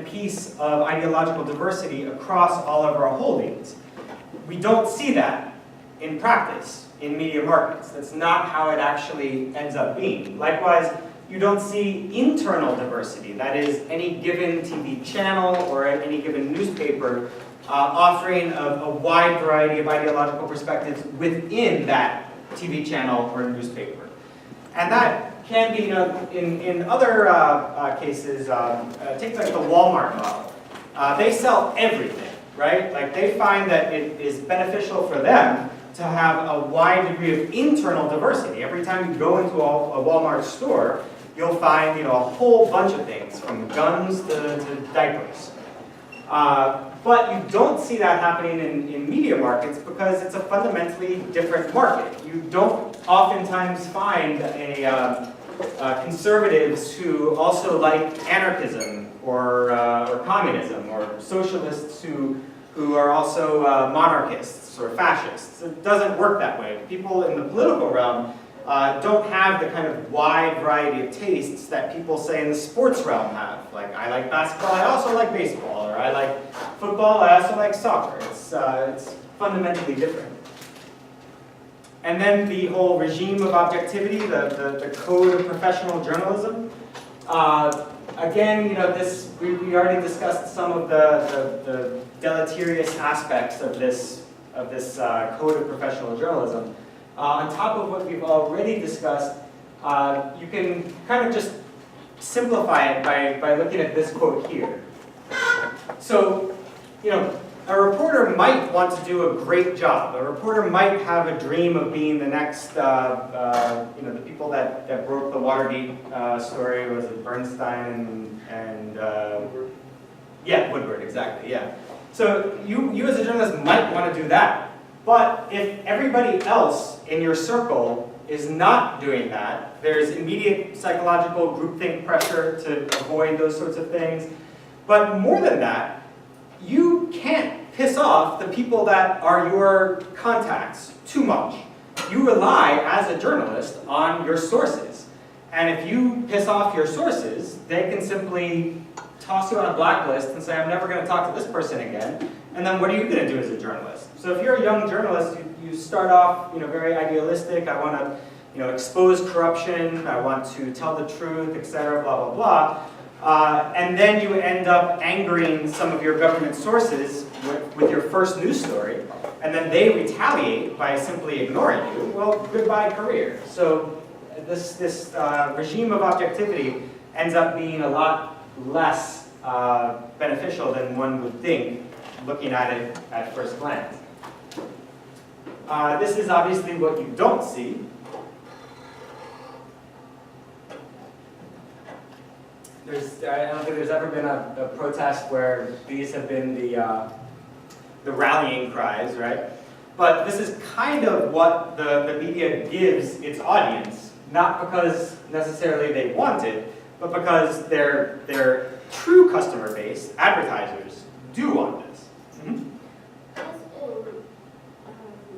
piece of ideological diversity across all of our holdings. We don't see that in practice in media markets. That's not how it actually ends up being. Likewise, you don't see internal diversity. That is, any given TV channel or any given newspaper offering a wide variety of ideological perspectives within that TV channel or newspaper. And that can be, in other cases, take like the Walmart model. They sell everything, right? Like they find that it is beneficial for them to have a wide degree of internal diversity. Every time you go into a Walmart store, you'll find a whole bunch of things, from guns to diapers. But you don't see that happening in media markets because it's a fundamentally different market. You don't oftentimes find conservatives who also like anarchism or communism, or socialists who are also monarchists or fascists. It doesn't work that way. People in the political realm don't have the kind of wide variety of tastes that people say in the sports realm have. Like, I like basketball, I also like baseball, or I like football, I also like soccer. It's fundamentally different. And then the whole regime of objectivity, the code of professional journalism. Again, we already discussed some of the deleterious aspects of this code of professional journalism. On top of what we've already discussed, you can kind of just simplify it by looking at this quote here. So, a reporter might want to do a great job. A reporter might have a dream of being the next, the people that broke the Watergate story. Was it Bernstein and yeah, Woodward, exactly, yeah. So you as a journalist might want to do that. But if everybody else in your circle is not doing that, there's immediate psychological groupthink pressure to avoid those sorts of things. But more than that, you can't piss off the people that are your contacts too much. You rely, as a journalist, on your sources. And if you piss off your sources, they can simply toss you on a blacklist and say, I'm never going to talk to this person again. And then what are you going to do as a journalist? So if you're a young journalist, you start off very idealistic. I want to expose corruption. I want to tell the truth, etc., blah, blah, blah. And then you end up angering some of your government sources with your first news story. And then they retaliate by simply ignoring you. Well, goodbye career. So this regime of objectivity ends up being a lot less beneficial than one would think, looking at it at first glance. This is obviously what you don't see. I don't think there's ever been a protest where these have been the rallying cries, right? But this is kind of what the media gives its audience, not because necessarily they want it, but because their true customer base, advertisers, do want this. Mm-hmm.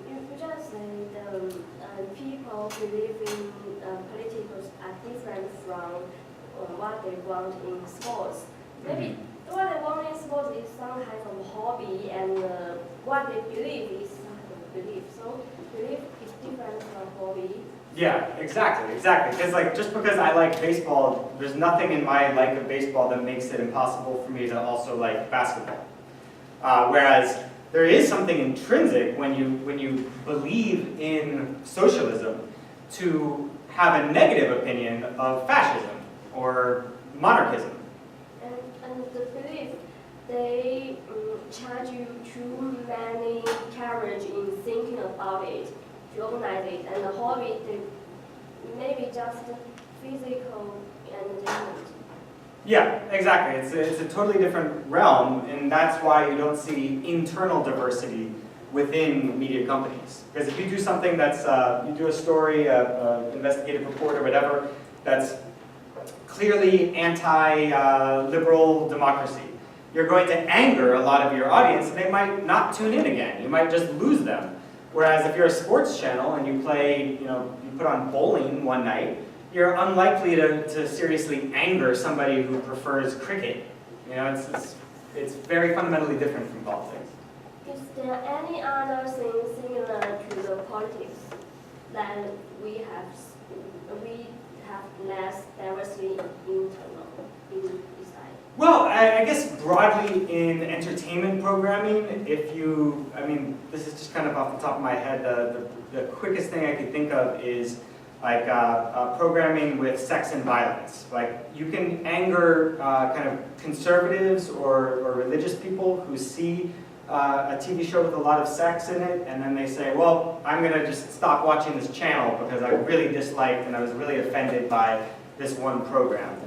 You just say people believe in politicals are different from what they want in sports. Maybe what they want in sports is some kind of hobby, and what they believe is some kind of belief. So belief is different from hobby. Yeah, exactly. Because just because I like baseball, there's nothing in my like of baseball that makes it impossible for me to also like basketball. Whereas there is something intrinsic when you believe in socialism to have a negative opinion of fascism or monarchism. And the belief, they charge you too many courage in thinking about it, to organize it, and the hobby, they maybe just physical entertainment. Yeah, exactly. It's a totally different realm, and that's why you don't see internal diversity within media companies. Because if you do something that's, you do a story, investigative report or whatever, that's clearly anti-liberal democracy, you're going to anger a lot of your audience, and they might not tune in again. You might just lose them. Whereas if you're a sports channel and you play, you put on bowling one night, you're unlikely to seriously anger somebody who prefers cricket You know, it's very fundamentally different from politics. Is there any other thing similar to the politics that we have less diversity internal in this side? Well, I guess broadly in entertainment programming, I mean, this is just kind of off the top of my head, the quickest thing I could think of is like programming with sex and violence. Like you can anger kind of conservatives or religious people who see a TV show with a lot of sex in it, and then they say, well, I'm going to just stop watching this channel because I really disliked and I was really offended by this one program.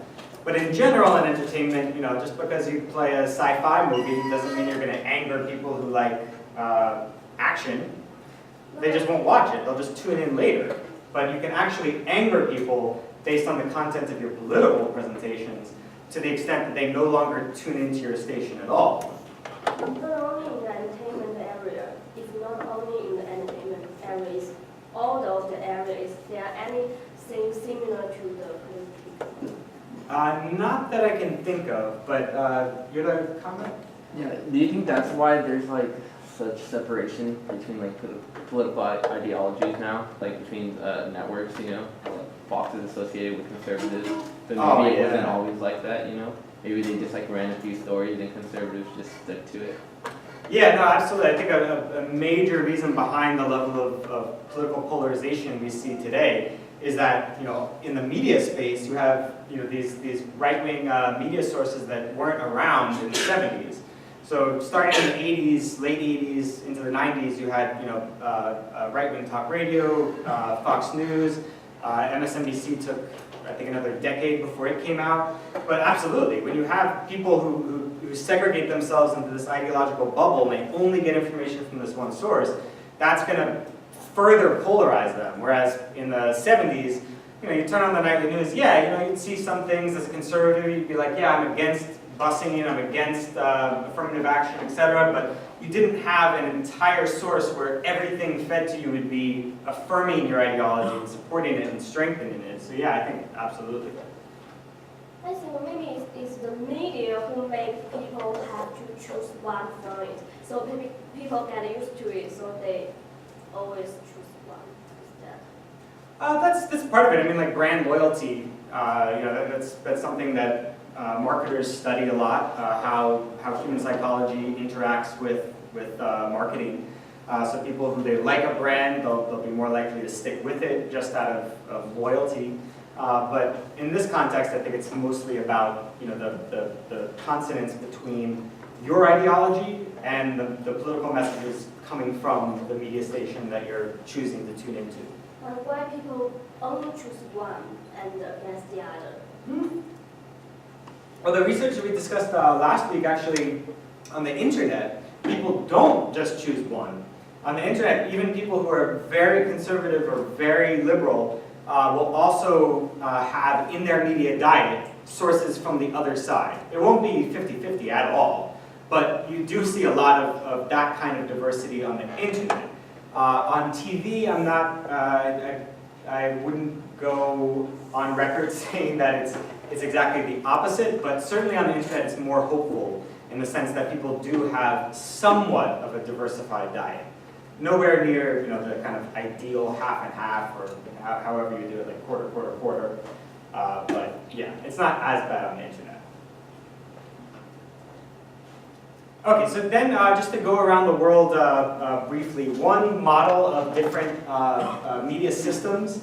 But in general, in entertainment, you know, just because you play a sci-fi movie doesn't mean you're going to anger people who like action. They just won't watch it. They'll just tune in later. But you can actually anger people based on the content of your political presentations to the extent that they no longer tune into your station at all. Not only in the entertainment area, it's not only in the entertainment areas, all of the areas, there are anything similar to the political? Not that I can think of, but you have a comment? Yeah, do you think that's why there's like such separation between like political ideologies now, like between networks, you know, like Fox is associated with conservatives, but maybe it wasn't always like that, you know? Maybe they just like ran a few stories and conservatives just stuck to it. Yeah, no, absolutely. I think a major reason behind the level of political polarization we see today is that, you know, in the media space, you have, you know, these right-wing media sources that weren't around in the 70s. So starting in the 80s, late 80s, into the 90s, you had, you know, right-wing talk radio, Fox News, MSNBC took, I think, another decade before it came out. But absolutely, when you have people who segregate themselves into this ideological bubble and they only get information from this one source, that's going to further polarize them. Whereas in the 70s, you know, you turn on the nightly news, yeah, you know, you'd see some things as a conservative, you'd be like, yeah, I'm against busing, I'm against affirmative action, etc. But you didn't have an entire source where everything fed to you would be affirming your ideology and supporting it and strengthening it. So yeah, I think absolutely. I think maybe it's the media who make people have to choose one from it. So maybe people get used to it, so they always choose one instead. That's part of it. I mean, like brand loyalty. You know, that's something that marketers study a lot. How human psychology interacts with marketing. So people who they like a brand, they'll be more likely to stick with it just out of loyalty. But in this context, I think it's mostly about, you know, the consonance between your ideology and the political messages coming from the media station that you're choosing to tune into. And why people only choose one and against the other? Well, the research that we discussed last week, actually, on the internet, people don't just choose one. On the internet, even people who are very conservative or very liberal will also have in their media diet sources from the other side. It won't be 50-50 at all, but you do see a lot of that kind of diversity on the internet. On TV, I'm not, I wouldn't go on record saying that it's exactly the opposite, but certainly on the internet it's more hopeful in the sense that people do have somewhat of a diversified diet. Nowhere near, you know, the kind of ideal half and half, or however you do it, like quarter. But yeah, it's not as bad on the internet. Okay, so then just to go around the world briefly, one model of different media systems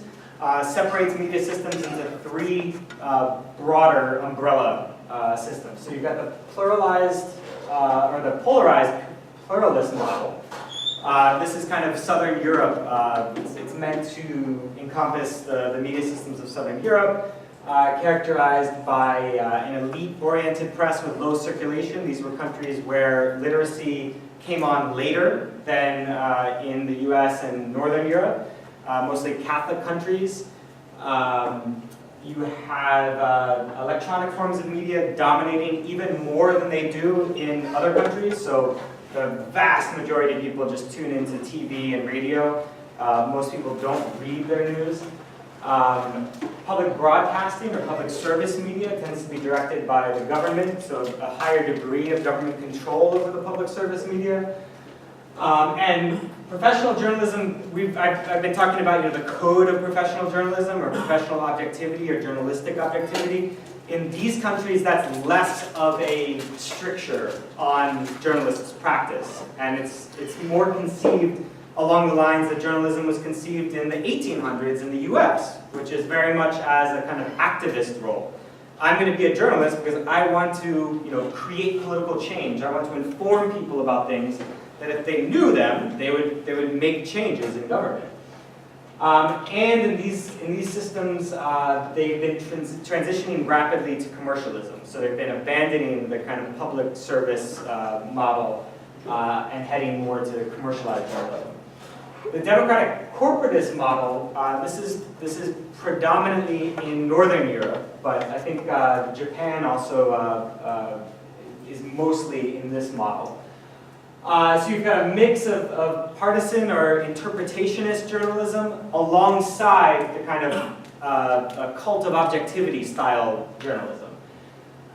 separates media systems into three broader umbrella systems. So you've got the pluralized, or the polarized pluralist model. This is kind of Southern Europe. It's meant to encompass the media systems of Southern Europe, characterized by an elite-oriented press with low circulation. These were countries where literacy came on later than in the US and Northern Europe, mostly Catholic countries. You have electronic forms of media dominating even more than they do in other countries. So the vast majority of people just tune into TV and radio. Most people don't read their news. Public broadcasting or public service media tends to be directed by the government, so a higher degree of government control over the public service media. And professional journalism, I've been talking about the code of professional journalism or professional objectivity or journalistic objectivity. In these countries, that's less of a stricture on journalists' practice, and it's more conceived along the lines that journalism was conceived in the 1800s in the US, which is very much as a kind of activist role. I'm going to be a journalist because I want to create political change. I want to inform people about things that if they knew them, they would make changes in government. And in these systems, they've been transitioning rapidly to commercialism. So they've been abandoning the kind of public service model and heading more to commercialized journalism. The democratic corporatist model, this is predominantly in Northern Europe, but I think Japan also is mostly in this model. So you've got a mix of partisan or interpretationist journalism alongside the kind of cult of objectivity style journalism.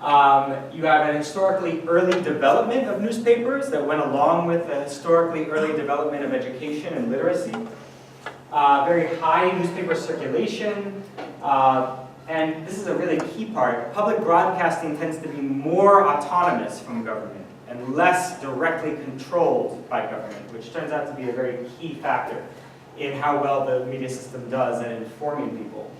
You have an historically early development of newspapers that went along with the historically early development of education and literacy. Very high newspaper circulation. And this is a really key part. Public broadcasting tends to be more autonomous from government and less directly controlled by government, which turns out to be a very key factor in how well the media system does at informing people.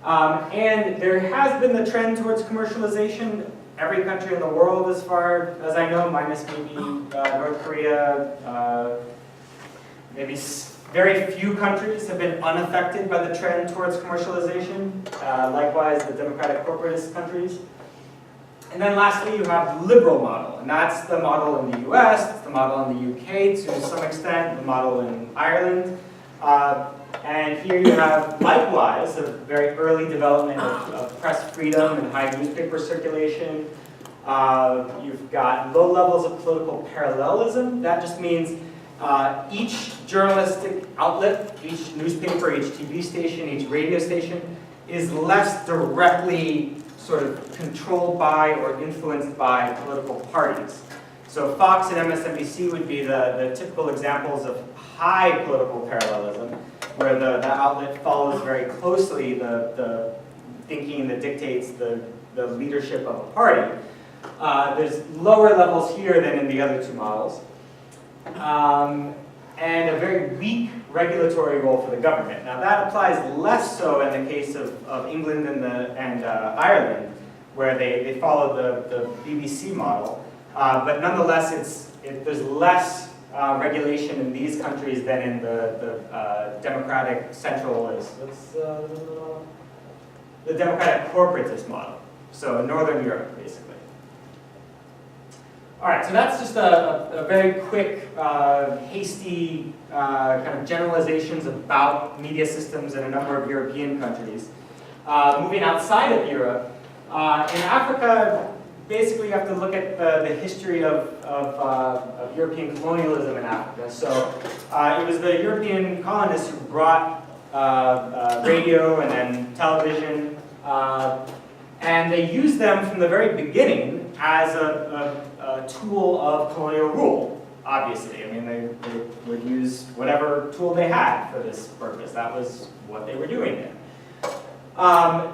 And there has been the trend towards commercialization. Every country in the world, as far as I know, minus maybe North Korea, maybe very few countries have been unaffected by the trend towards commercialization. Likewise, the democratic corporatist countries. And then lastly, you have the liberal model, and that's the model in the US, it's the model in the UK to some extent, the model in Ireland. And here you have, likewise, a very early development of press freedom and high newspaper circulation. You've got low levels of political parallelism. That just means each journalistic outlet, each newspaper, each TV station, each radio station is less directly sort of controlled by or influenced by political parties. So Fox and MSNBC would be the typical examples of high political parallelism, where the outlet follows very closely the thinking that dictates the leadership of a party. There's lower levels here than in the other two models. And a very weak regulatory role for the government. Now that applies less so in the case of England and Ireland, where they follow the BBC model. But nonetheless, there's less regulation in these countries than in the democratic centralist, the democratic corporatist model. So in Northern Europe, basically. All right, so that's just a very quick, hasty kind of generalizations about media systems in a number of European countries. Moving outside of Europe, in Africa, basically you have to look at the history of European colonialism in Africa. So it was the European colonists who brought radio and then television, and they used them from the very beginning as a tool of colonial rule, obviously. I mean, they would use whatever tool they had for this purpose. That was what they were doing there.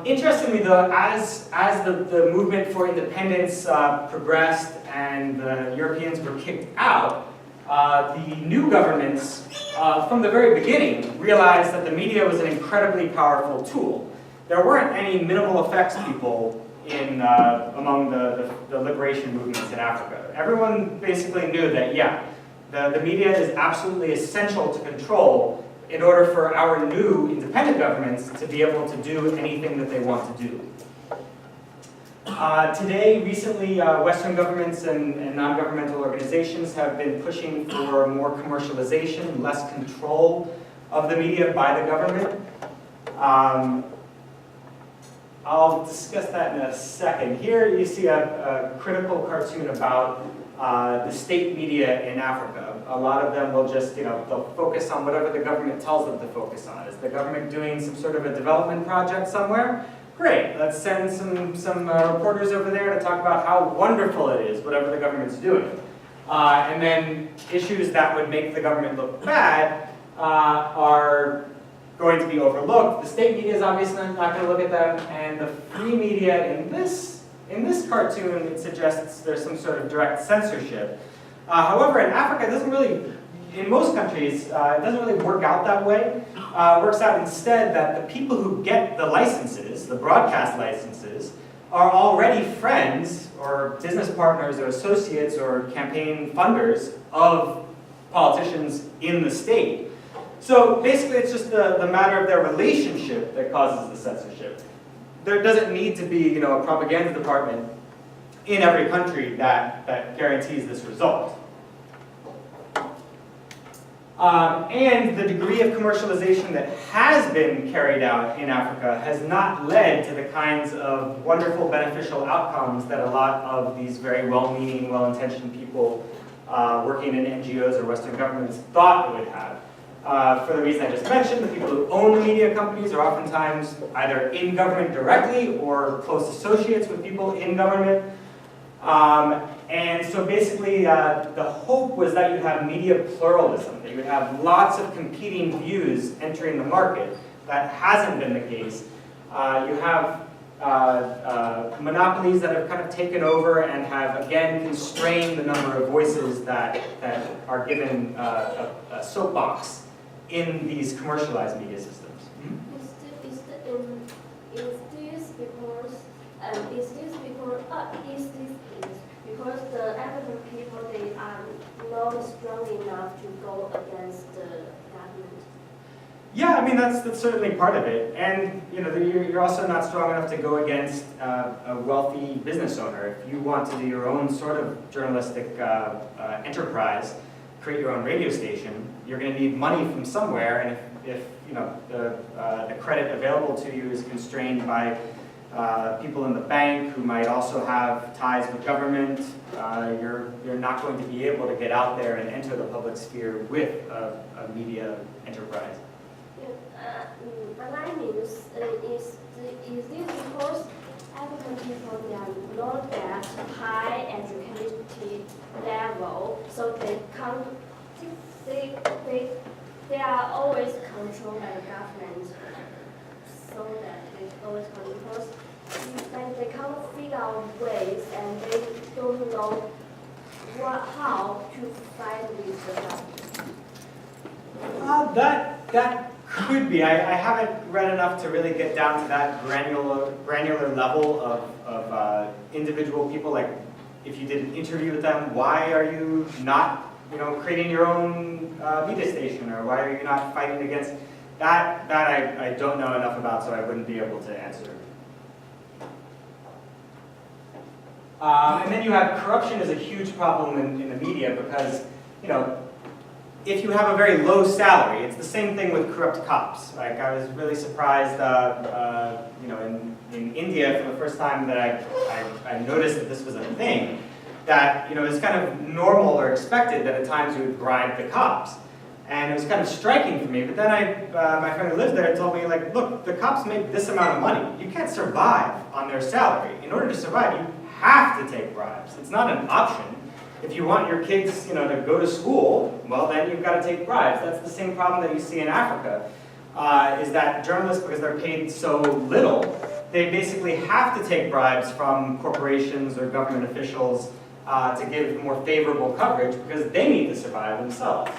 Interestingly, though, as the movement for independence progressed and the Europeans were kicked out, the new governments, from the very beginning, realized that the media was an incredibly powerful tool. There weren't any minimal effects people among the liberation movements in Africa. Everyone basically knew that, yeah, the media is absolutely essential to control in order for our new independent governments to be able to do anything that they want to do. Today, recently, Western governments and non-governmental organizations have been pushing for more commercialization, less control of the media by the government. I'll discuss that in a second. Here you see a critical cartoon about the state media in Africa. A lot of them will just, they'll focus on whatever the government tells them to focus on. Is the government doing some sort of a development project somewhere? Great, let's send some reporters over there to talk about how wonderful it is, whatever the government's doing. And then issues that would make the government look bad are going to be overlooked. The state media is obviously not going to look at them, and the free media in this cartoon, it suggests there's some sort of direct censorship. However, in Africa, it doesn't really, in most countries, it doesn't really work out that way. It works out instead that the people who get the licenses, the broadcast licenses, are already friends or business partners or associates or campaign funders of politicians in the state. So basically it's just the matter of their relationship that causes the censorship. There doesn't need to be a propaganda department in every country that guarantees this result. And the degree of commercialization that has been carried out in Africa has not led to the kinds of wonderful beneficial outcomes that a lot of these very well-meaning, well-intentioned people working in NGOs or Western governments thought it would have. For the reason I just mentioned, the people who own the media companies are oftentimes either in government directly or close associates with people in government. And so basically, the hope was that you'd have media pluralism, that you would have lots of competing views entering the market. That hasn't been the case. You have monopolies that have kind of taken over and have, again, constrained the number of voices that are given a soapbox in these commercialized media systems. Because the African people, they are not strong enough to go against the government. Yeah, I mean that's certainly part of it, and you're also not strong enough to go against a wealthy business owner. If you want to do your own sort of journalistic enterprise, create your own radio station, you're going to need money from somewhere, and if the credit available to you is constrained by people in the bank who might also have ties with government, you're not going to be able to get out there and enter the public sphere with a media enterprise. What I mean is this because African people, they are not that high educated level, so they are always controlled by the government, so that they always control. And they can't figure out ways, and they don't know how to fight with the government. That could be. I haven't read enough to really get down to that granular level of individual people. Like, if you did an interview with them, why are you not, creating your own media station, or why are you not fighting against that? I don't know enough about, so I wouldn't be able to answer. And then you have corruption is a huge problem in the media because, if you have a very low salary, it's the same thing with corrupt cops. Like, I was really surprised, in India for the first time that I noticed that this was a thing, that, it's kind of normal or expected that at times you would bribe the cops. And it was kind of striking for me, but then my friend who lives there told me, like, look, the cops make this amount of money. You can't survive on their salary. In order to survive, you have to take bribes. It's not an option. If you want your kids, to go to school, well, then you've got to take bribes. That's the same problem that you see in Africa, is that journalists, because they're paid so little, they basically have to take bribes from corporations or government officials to give more favorable coverage because they need to survive themselves.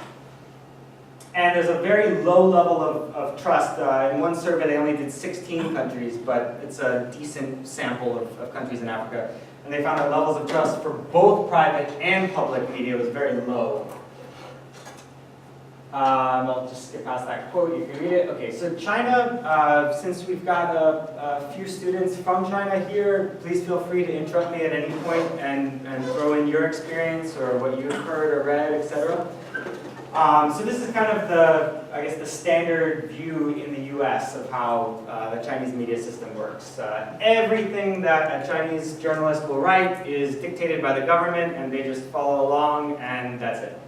And there's a very low level of trust. In one survey, they only did 16 countries, but it's a decent sample of countries in Africa. And they found that levels of trust for both private and public media was very low. I'll just skip past that quote, you can read it. Okay, so China, since we've got a few students from China here, please feel free to interrupt me at any point and throw in your experience or what you've heard or read, etc. So this is kind of the, I guess, the standard view in the US of how the Chinese media system works. Everything that a Chinese journalist will write is dictated by the government, and they just follow along, and that's it.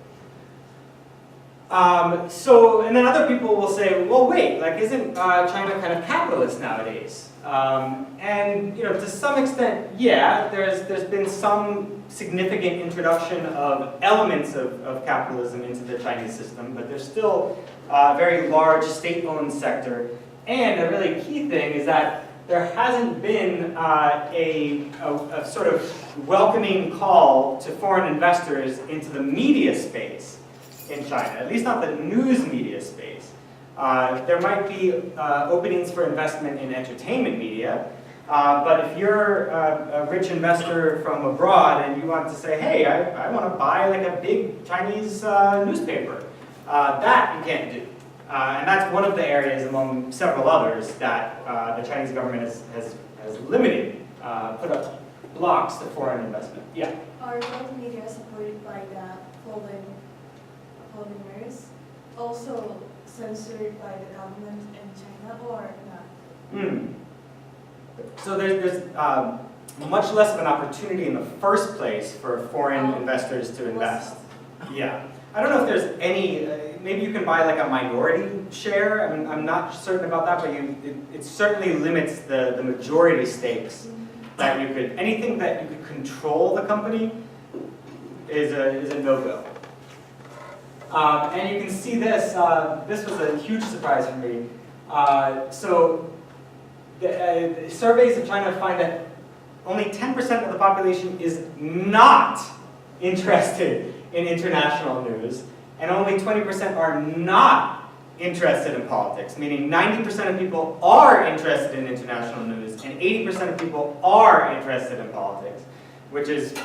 And then other people will say, well, wait, like, isn't China kind of capitalist nowadays? And to some extent, yeah, there's been some significant introduction of elements of capitalism into the Chinese system, but there's still a very large state-owned sector. And a really key thing is that there hasn't been a sort of welcoming call to foreign investors into the media space in China, at least not the news media space. There might be openings for investment in entertainment media, but if you're a rich investor from abroad and you want to say, hey, I want to buy like a big Chinese newspaper, that you can't do. And that's one of the areas among several others that the Chinese government has limited, put up blocks to foreign investment. Yeah? Are those media supported by the foreigners also censored by the government in China or not? So there's much less of an opportunity in the first place for foreign investors to invest. Yeah. I don't know if there's any, maybe you can buy like a minority share. I mean, I'm not certain about that, but it certainly limits the majority stakes that you could, anything that you could control the company is a no-go. And you can see this, this was a huge surprise for me. The surveys of China find that only 10% of the population is not interested in international news, and only 20% are not interested in politics, meaning 90% of people are interested in international news, and 80% of people are interested in politics, which is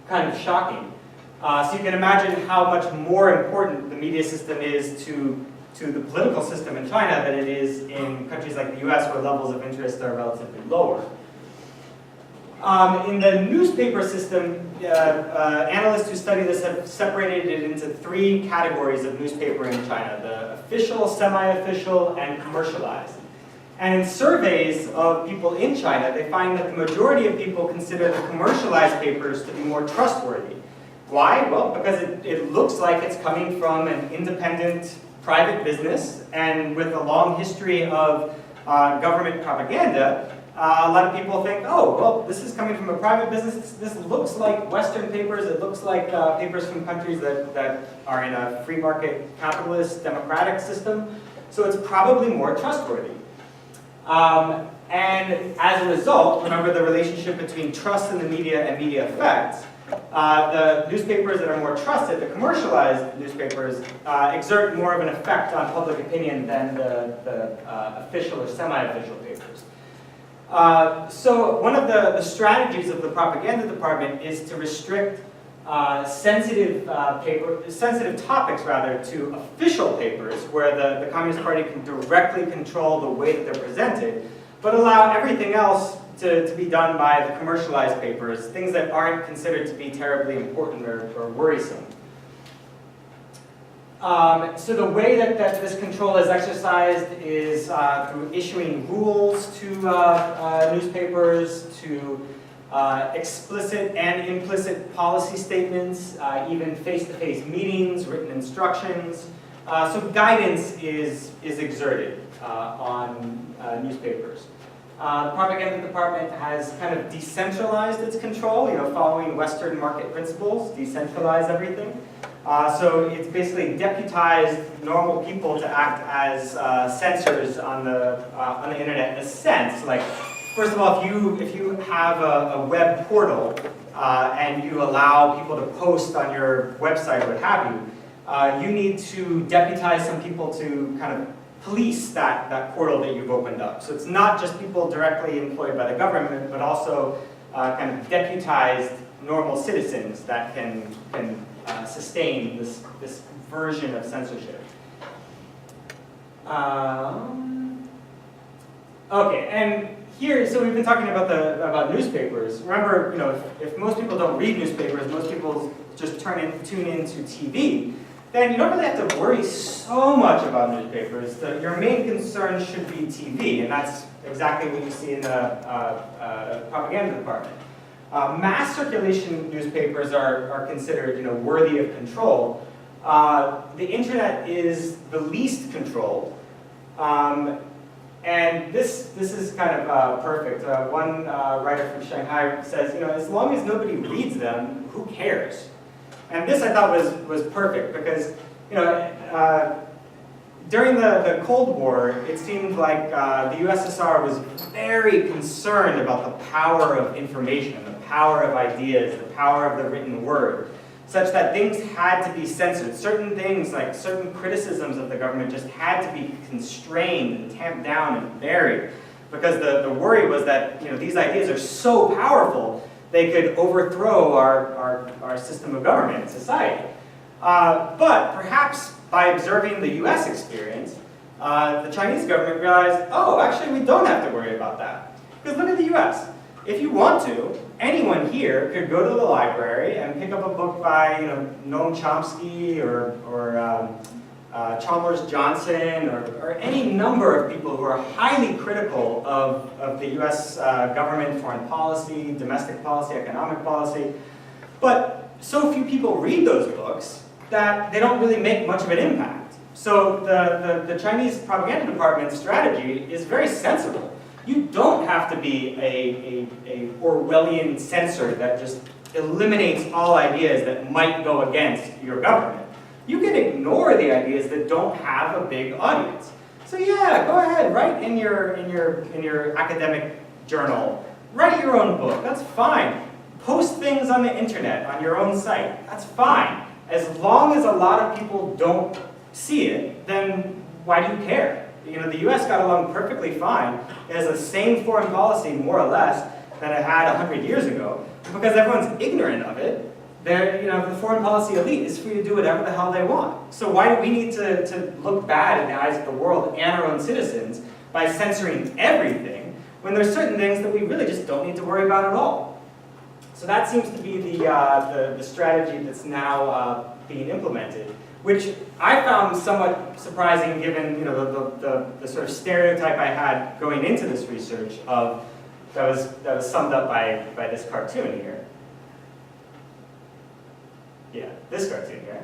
kind of shocking. So you can imagine how much more important the media system is to the political system in China than it is in countries like the US, where levels of interest are relatively lower. In the newspaper system, analysts who study this have separated it into 3 categories of newspaper in China: the official, semi-official, and commercialized. And in surveys of people in China, they find that the majority of people consider the commercialized papers to be more trustworthy. Why? Well, because it looks like it's coming from an independent private business, and with a long history of government propaganda, a lot of people think, oh, well, this is coming from a private business. This looks like Western papers. It looks like papers from countries that are in a free market capitalist democratic system. So it's probably more trustworthy. And as a result, remember the relationship between trust in the media and media effects. The newspapers that are more trusted, the commercialized newspapers, exert more of an effect on public opinion than the official or semi-official papers. So one of the strategies of the propaganda department is to restrict sensitive topics to official papers, where the Communist Party can directly control the way that they're presented, but allow everything else to be done by the commercialized papers, things that aren't considered to be terribly important or worrisome. So the way that this control is exercised is through issuing rules to newspapers, to explicit and implicit policy statements, even face-to-face meetings, written instructions. So guidance is exerted on newspapers. The propaganda department has kind of decentralized its control, following Western market principles, decentralize everything. So it's basically deputized normal people to act as censors on the internet in a sense. Like, first of all, if you have a web portal and you allow people to post on your website or what have you, you need to deputize some people to kind of police that portal that you've opened up. So it's not just people directly employed by the government, but also kind of deputized normal citizens that can sustain this version of censorship. Okay, and here, so we've been talking about newspapers. Remember, if most people don't read newspapers, most people just tune into TV. then you don't really have to worry so much about newspapers. Your main concern should be TV, and that's exactly what you see in the propaganda department. Mass circulation newspapers are considered, worthy of control. The internet is the least controlled, and this is kind of perfect. One writer from Shanghai says, as long as nobody reads them, who cares? And this I thought was perfect because, during the Cold War, it seemed like the USSR was very concerned about the power of information, the power of ideas, the power of the written word, such that things had to be censored. Certain things, like certain criticisms of the government, just had to be constrained and tamped down and buried, because the worry was that these ideas are so powerful they could overthrow our system of government and society. But perhaps by observing the US experience, the Chinese government realized, oh, actually we don't have to worry about that. Because look at the US. If you want to, anyone here could go to the library and pick up a book by Noam Chomsky or Chalmers Johnson or any number of people who are highly critical of the US government, foreign policy, domestic policy, economic policy. But so few people read those books that they don't really make much of an impact. So the Chinese propaganda department's strategy is very sensible. You don't have to be a Orwellian censor that just eliminates all ideas that might go against your government. You can ignore the ideas that don't have a big audience. So yeah, go ahead, write in your academic journal, write your own book, that's fine. Post things on the internet, on your own site, that's fine. As long as a lot of people don't see it, then why do you care? The US got along perfectly fine. It has the same foreign policy, more or less, that it had 100 years ago. Because everyone's ignorant of it, the foreign policy elite is free to do whatever the hell they want. So why do we need to look bad in the eyes of the world and our own citizens by censoring everything when there's certain things that we really just don't need to worry about at all? So that seems to be the strategy that's now being implemented, which I found somewhat surprising given the sort of stereotype I had going into this research of that was summed up by this cartoon here. Yeah, this cartoon here.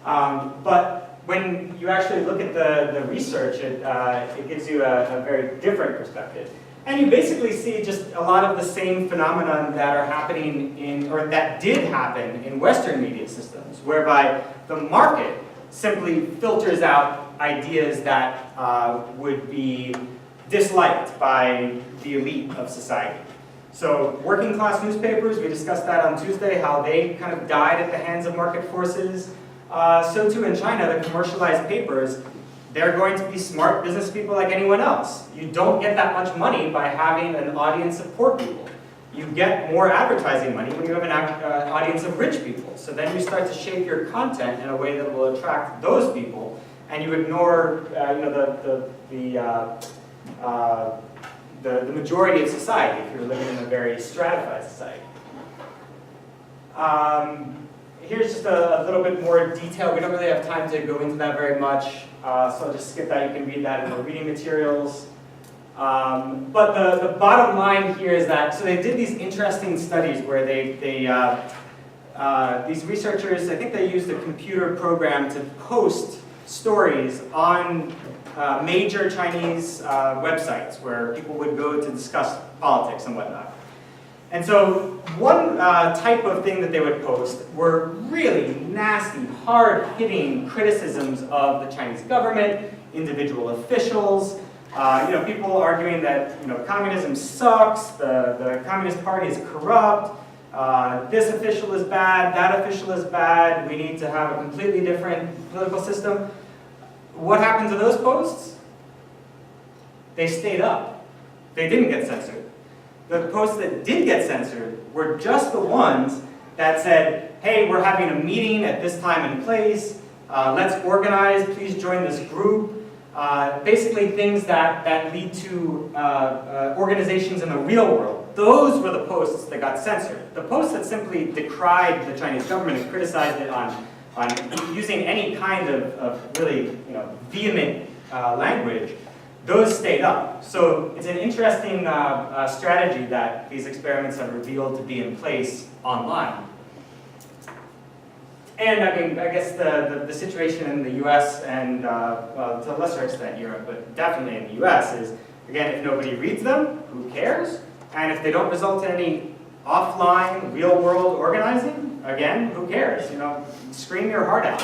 But when you actually look at the research, it gives you a very different perspective. And you basically see just a lot of the same phenomenon that are happening or that did happen in Western media systems, whereby the market simply filters out ideas that would be disliked by the elite of society. So working class newspapers, we discussed that on Tuesday, how they kind of died at the hands of market forces. So too in China, the commercialized papers, they're going to be smart business people like anyone else. You don't get that much money by having an audience of poor people. You get more advertising money when you have an audience of rich people. So then you start to shape your content in a way that will attract those people, and you ignore the majority of society if you're living in a very stratified society. Here's just a little bit more detail. We don't really have time to go into that very much, so I'll just skip that. You can read that in the reading materials. But the bottom line here is that, so they did these interesting studies where these researchers, I think they used a computer program to post stories on major Chinese websites where people would go to discuss politics and whatnot. And so one type of thing that they would post were really nasty, hard-hitting criticisms of the Chinese government, individual officials, people arguing that communism sucks, the Communist Party is corrupt, this official is bad, that official is bad, we need to have a completely different political system. What happened to those posts? They stayed up. They didn't get censored. The posts that did get censored were just the ones that said, hey, we're having a meeting at this time and place, let's organize, please join this group. Basically things that lead to organizations in the real world. Those were the posts that got censored. The posts that simply decried the Chinese government and criticized it on on using any kind of really vehement language, those stayed up. So it's an interesting strategy that these experiments have revealed to be in place online. And I mean, I guess the situation in the US and well, to a lesser extent Europe, but definitely in the US is, again, if nobody reads them, who cares? And if they don't result in any offline, real-world organizing, again, who cares? Scream your heart out.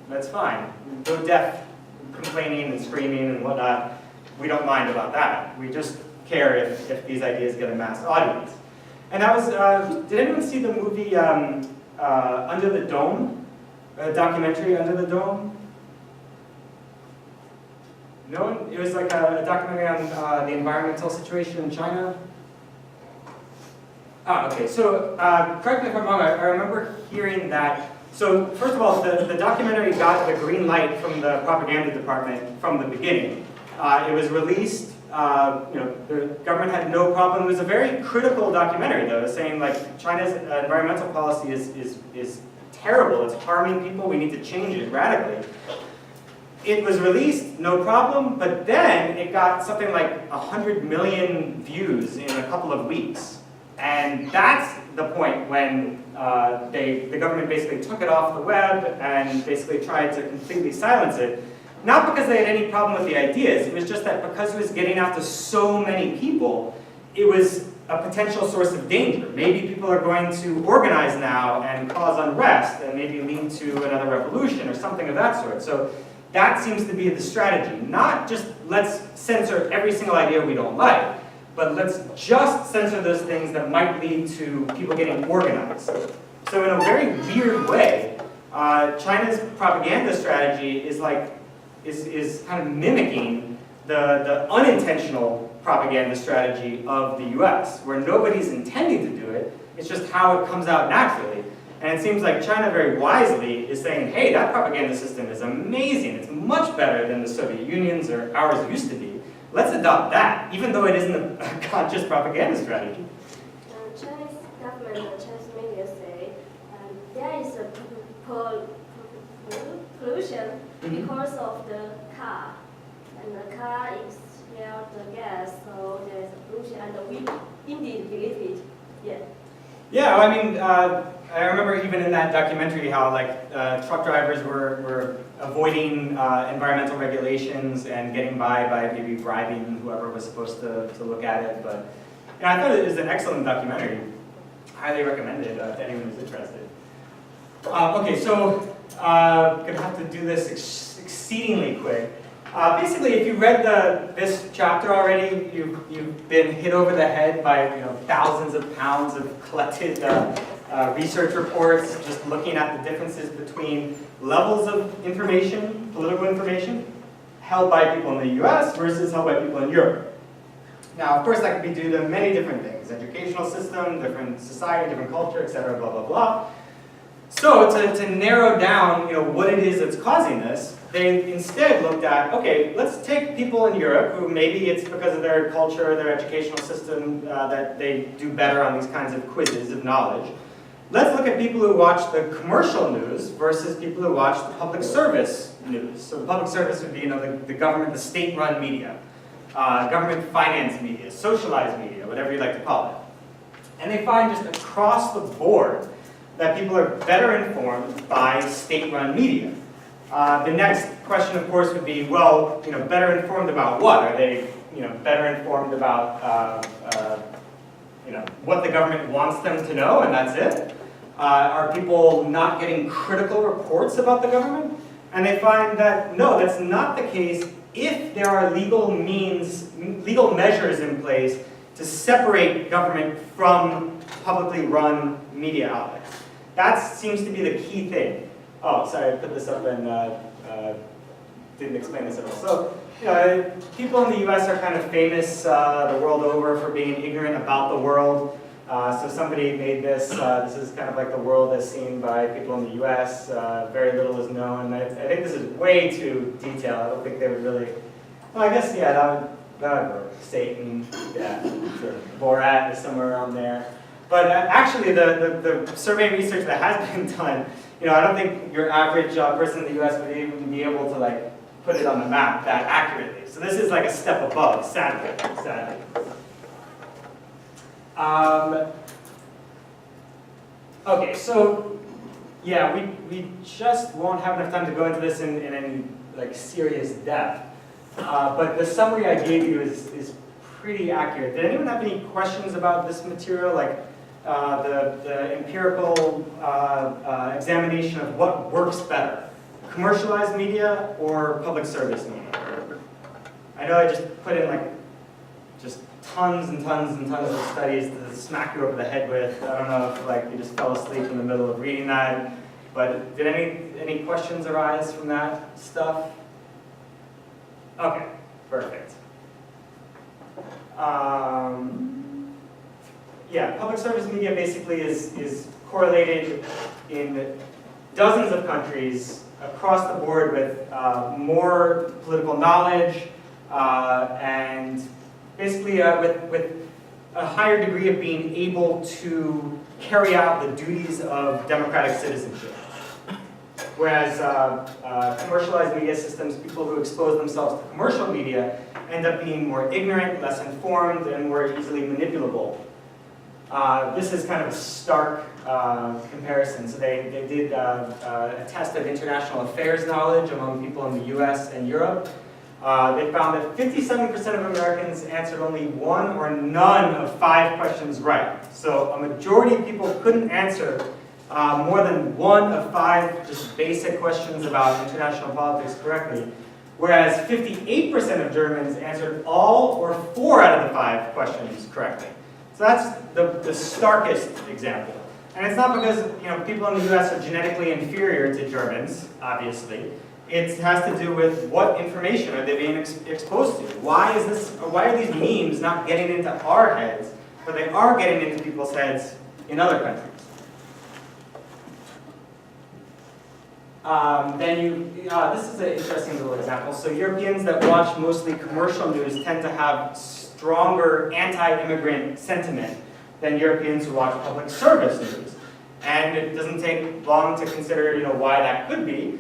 That's fine. No deaf complaining and screaming and whatnot. We don't mind about that. We just care if these ideas get a mass audience. And that was, did anyone see the movie Under the Dome? A documentary, Under the Dome? No one? It was like a documentary on the environmental situation in China. Okay, so correct me if I'm wrong, I remember hearing that. So first of all, the documentary got the green light from the propaganda department from the beginning. It was released, the government had no problem. It was a very critical documentary though, saying like China's environmental policy is terrible, it's harming people, we need to change it radically. It was released, no problem, but then it got something like 100 million views in a couple of weeks. And that's the point when the government basically took it off the web and basically tried to completely silence it. Not because they had any problem with the ideas, it was just that because it was getting out to so many people, it was a potential source of danger. Maybe people are going to organize now and cause unrest and maybe lead to another revolution or something of that sort. So that seems to be the strategy. Not just let's censor every single idea we don't like, but let's just censor those things that might lead to people getting organized. So in a very weird way, China's propaganda strategy is kind of mimicking the unintentional propaganda strategy of the US, where nobody's intending to do it, it's just how it comes out naturally. And it seems like China very wisely is saying, hey, that propaganda system is amazing, it's much better than the Soviet Union's or ours used to be. Let's adopt that, even though it isn't a conscious propaganda strategy. Chinese government and Chinese media say there is a pollution because of the car. And the car expels the gas, so there is a pollution, and we indeed believe it. Yeah. Yeah, well, I mean, I remember even in that documentary how truck drivers were avoiding environmental regulations and getting by maybe bribing whoever was supposed to look at it. But I thought it was an excellent documentary. Highly recommended to anyone who's interested. Okay, so gonna have to do this exceedingly quick. Basically, if you read this chapter already, you've been hit over the head by thousands of pounds of collected research reports, just looking at the differences between levels of information, political information, held by people in the US versus held by people in Europe. Now, of course, that could be due to many different things: educational system, different society, different culture, etc., blah, blah, blah. So to narrow down what it is that's causing this, they instead looked at, okay, let's take people in Europe who maybe it's because of their culture, their educational system, that they do better on these kinds of quizzes of knowledge. Let's look at people who watch the commercial news versus people who watch the public service news. So the public service would be the government, the state-run media, government finance media, socialized media, whatever you like to call it. And they find just across the board that people are better informed by state-run media. The next question, of course, would be, well, better informed about what? Are they, better informed about, what the government wants them to know, and that's it? Are people not getting critical reports about the government? And they find that, no, that's not the case if there are legal measures in place to separate government from publicly run media outlets. That seems to be the key thing. Oh, sorry, I put this up and didn't explain this at all. So, people in the US are kind of famous the world over for being ignorant about the world. So somebody made this. This is kind of like the world as seen by people in the US. Very little is known. I think this is way too detailed. I don't think they would really... Well, I guess, yeah, that would work. Satan, yeah, sure. Borat is somewhere around there. But actually, the survey research that has been done, I don't think your average person in the U.S. would even be able to like put it on the map that accurately. So this is like a step above, sadly. Okay, so yeah, we just won't have enough time to go into this in any like serious depth. But the summary I gave you is pretty accurate. Did anyone have any questions about this material, like the empirical examination of what works better, commercialized media or public service media? I know I just put in like just tons and tons and tons of studies to smack you over the head with. I don't know if like you just fell asleep in the middle of reading that, but did any questions arise from that stuff? Okay, perfect. Yeah, public service media basically is correlated in dozens of countries across the board with more political knowledge and basically with a higher degree of being able to carry out the duties of democratic citizenship. Whereas commercialized media systems, people who expose themselves to commercial media, end up being more ignorant, less informed, and more easily manipulable. This is kind of a stark comparison. So they did a test of international affairs knowledge among people in the US and Europe. They found that 57% of Americans answered only one or none of 5 questions right. So a majority of people couldn't answer more than 1 of 5 just basic questions about international politics correctly. Whereas 58% of Germans answered all or 4 out of the 5 questions correctly. So that's the starkest example. And it's not because people in the US are genetically inferior to Germans, obviously. It has to do with what information are they being exposed to. Why are these memes not getting into our heads, but they are getting into people's heads in other countries? This is an interesting little example. So Europeans that watch mostly commercial news tend to have stronger anti-immigrant sentiment than Europeans who watch public service news. And it doesn't take long to consider why that could be.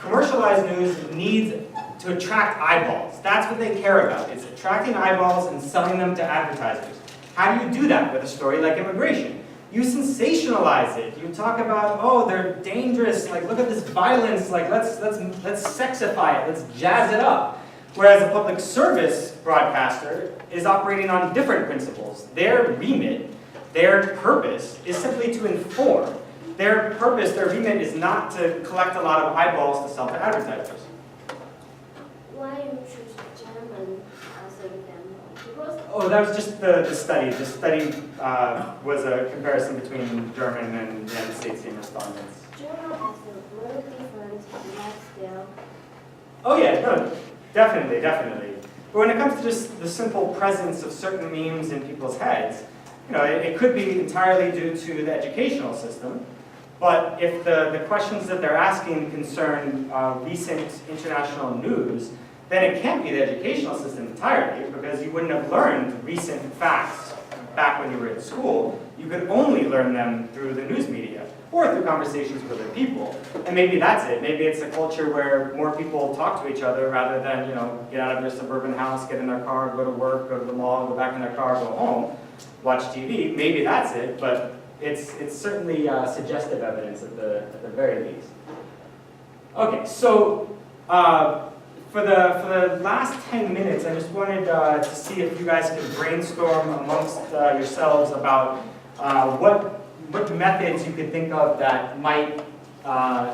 Commercialized news needs to attract eyeballs. That's what they care about. It's attracting eyeballs and selling them to advertisers. How do you do that with a story like immigration? You sensationalize it. You talk about, oh, they're dangerous. Like, look at this violence. Like, let's sexify it. Let's jazz it up. Whereas a public service broadcaster is operating on different principles. Their remit, their purpose, is simply to inform. Their purpose, their remit, is not to collect a lot of eyeballs to sell to advertisers. Why you choose German as an example? Because Oh, that was just the study. The study was a comparison between German and United States respondents. German has a very different lifestyle. Oh yeah, no, definitely. But when it comes to just the simple presence of certain memes in people's heads, it could be entirely due to the educational system. But if the questions that they're asking concern recent international news, then it can't be the educational system entirely, because you wouldn't have learned recent facts back when you were in school. You could only learn them through the news media, or through conversations with other people. And maybe that's it. Maybe it's a culture where more people talk to each other rather than, get out of their suburban house, get in their car, go to work, go to the mall, go back in their car, go home, watch TV. Maybe that's it, but it's certainly suggestive evidence at the very least. Okay, so for the last 10 minutes, I just wanted to see if you guys could brainstorm amongst yourselves about what methods you could think of that might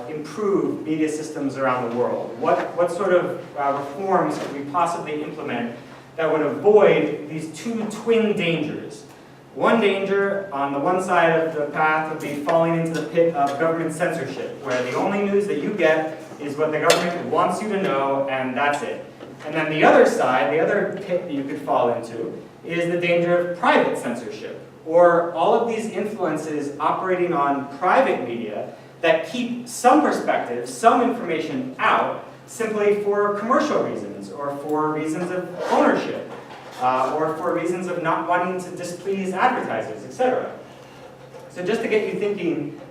improve media systems around the world. What sort of reforms could we possibly implement that would avoid these 2 twin dangers? One danger on the one side of the path would be falling into the pit of government censorship, where the only news that you get is what the government wants you to know, and that's it. And then the other side, the other pit that you could fall into, is the danger of private censorship, or all of these influences operating on private media that keep some perspectives, some information out, simply for commercial reasons, or for reasons of ownership. or for reasons of not wanting to displease advertisers, etc. So just to get you thinking,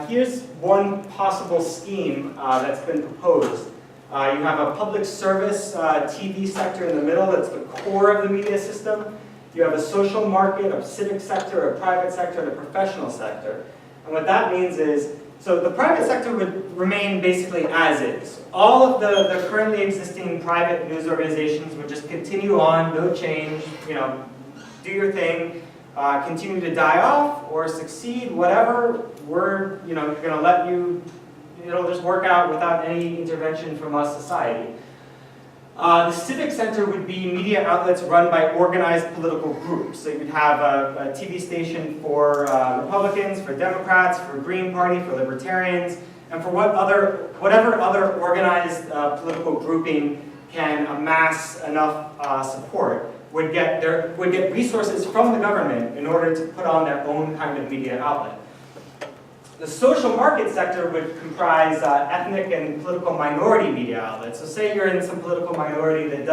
here's one possible scheme that's been proposed. You have a public service TV sector in the middle, that's the core of the media system. You have a social market, a civic sector, a private sector, and a professional sector. And what that means is, so the private sector would remain basically as is. All of the currently existing private news organizations would just continue on, no change, do your thing, continue to die off or succeed, whatever. We're going to let you, it'll just work out without any intervention from us, society. The civic center would be media outlets run by organized political groups. So you'd have a TV station for Republicans, for Democrats, for Green Party, for Libertarians, and for whatever other organized political grouping can amass enough support would get resources from the government in order to put on their own kind of media outlet. The social market sector would comprise ethnic and political minority media outlets. So say you're in some political minority that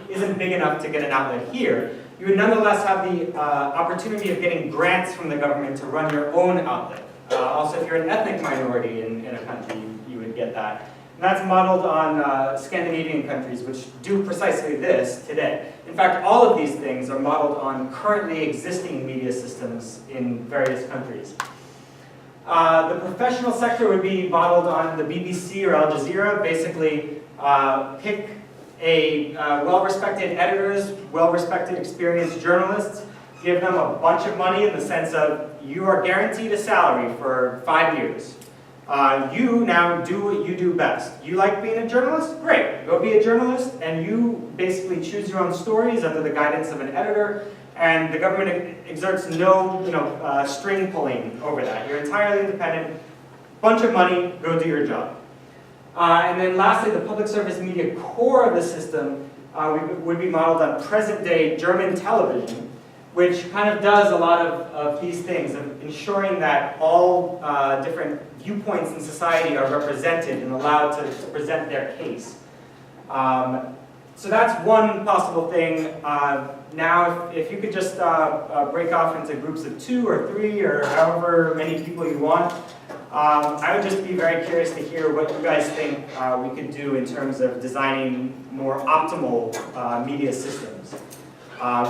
isn't big enough to get an outlet here, you would nonetheless have the opportunity of getting grants from the government to run your own outlet. Also, if you're an ethnic minority in a country, you would get that. And that's modeled on Scandinavian countries, which do precisely this today. In fact, all of these things are modeled on currently existing media systems in various countries. The professional sector would be modeled on the BBC or Al Jazeera. Basically, pick a well-respected editors, well-respected experienced journalists, give them a bunch of money in the sense of you are guaranteed a salary for 5 years. You now do what you do best. You like being a journalist? Great, go be a journalist, and you basically choose your own stories under the guidance of an editor, and the government exerts no string pulling over that. You're entirely independent, bunch of money, go do your job. And then lastly, the public service media core of the system would be modeled on present-day German television, which kind of does a lot of these things, of ensuring that all different viewpoints in society are represented and allowed to present their case. So that's one possible thing. Now, if you could just break off into groups of 2 or 3 or however many people you want, I would just be very curious to hear what you guys think we could do in terms of designing more optimal media systems.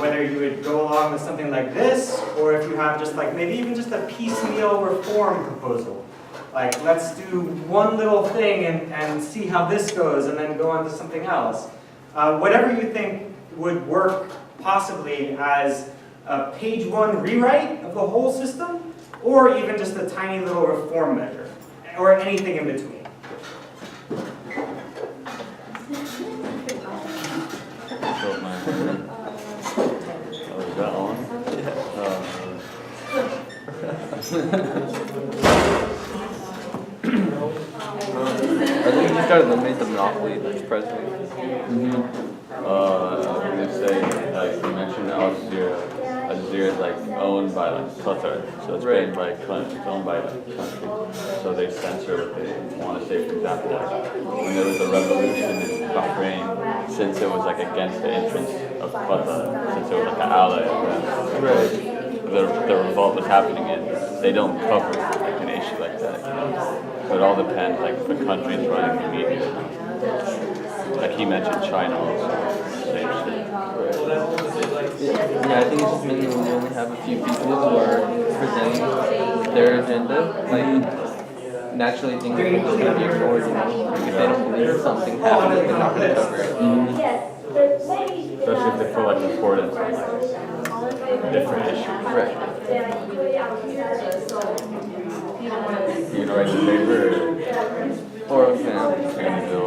Whether you would go along with something like this, or if you have just like maybe even just a piecemeal reform proposal. Like, let's do one little thing and see how this goes, and then go on to something else. Whatever you think would work possibly as a page 1 rewrite of the whole system, or even just a tiny little reform measure, or anything in between. That on? I think you just gotta eliminate the monopoly that's present. They say, like you mentioned, Al Jazeera. Al Jazeera is like owned by like Qatar, so it's owned by country. It's owned by the country, so they censor what they want to say. For example, like when there was a revolution in Bahrain, since it was like against the interests of Qatar, since it was like an ally of them, the revolt was happening, and they don't cover like an issue like that. So it all depends, like if the country's running the media. Like he mentioned China also, same shit. Yeah, I think it's just mainly when you only have a few people who are presenting their agenda, like naturally things are just going to be ignored, Like if they don't believe something happening, they're not going to cover it. Especially if they put like importance on like different issues. Right. You gonna write the paper or Or, you're gonna do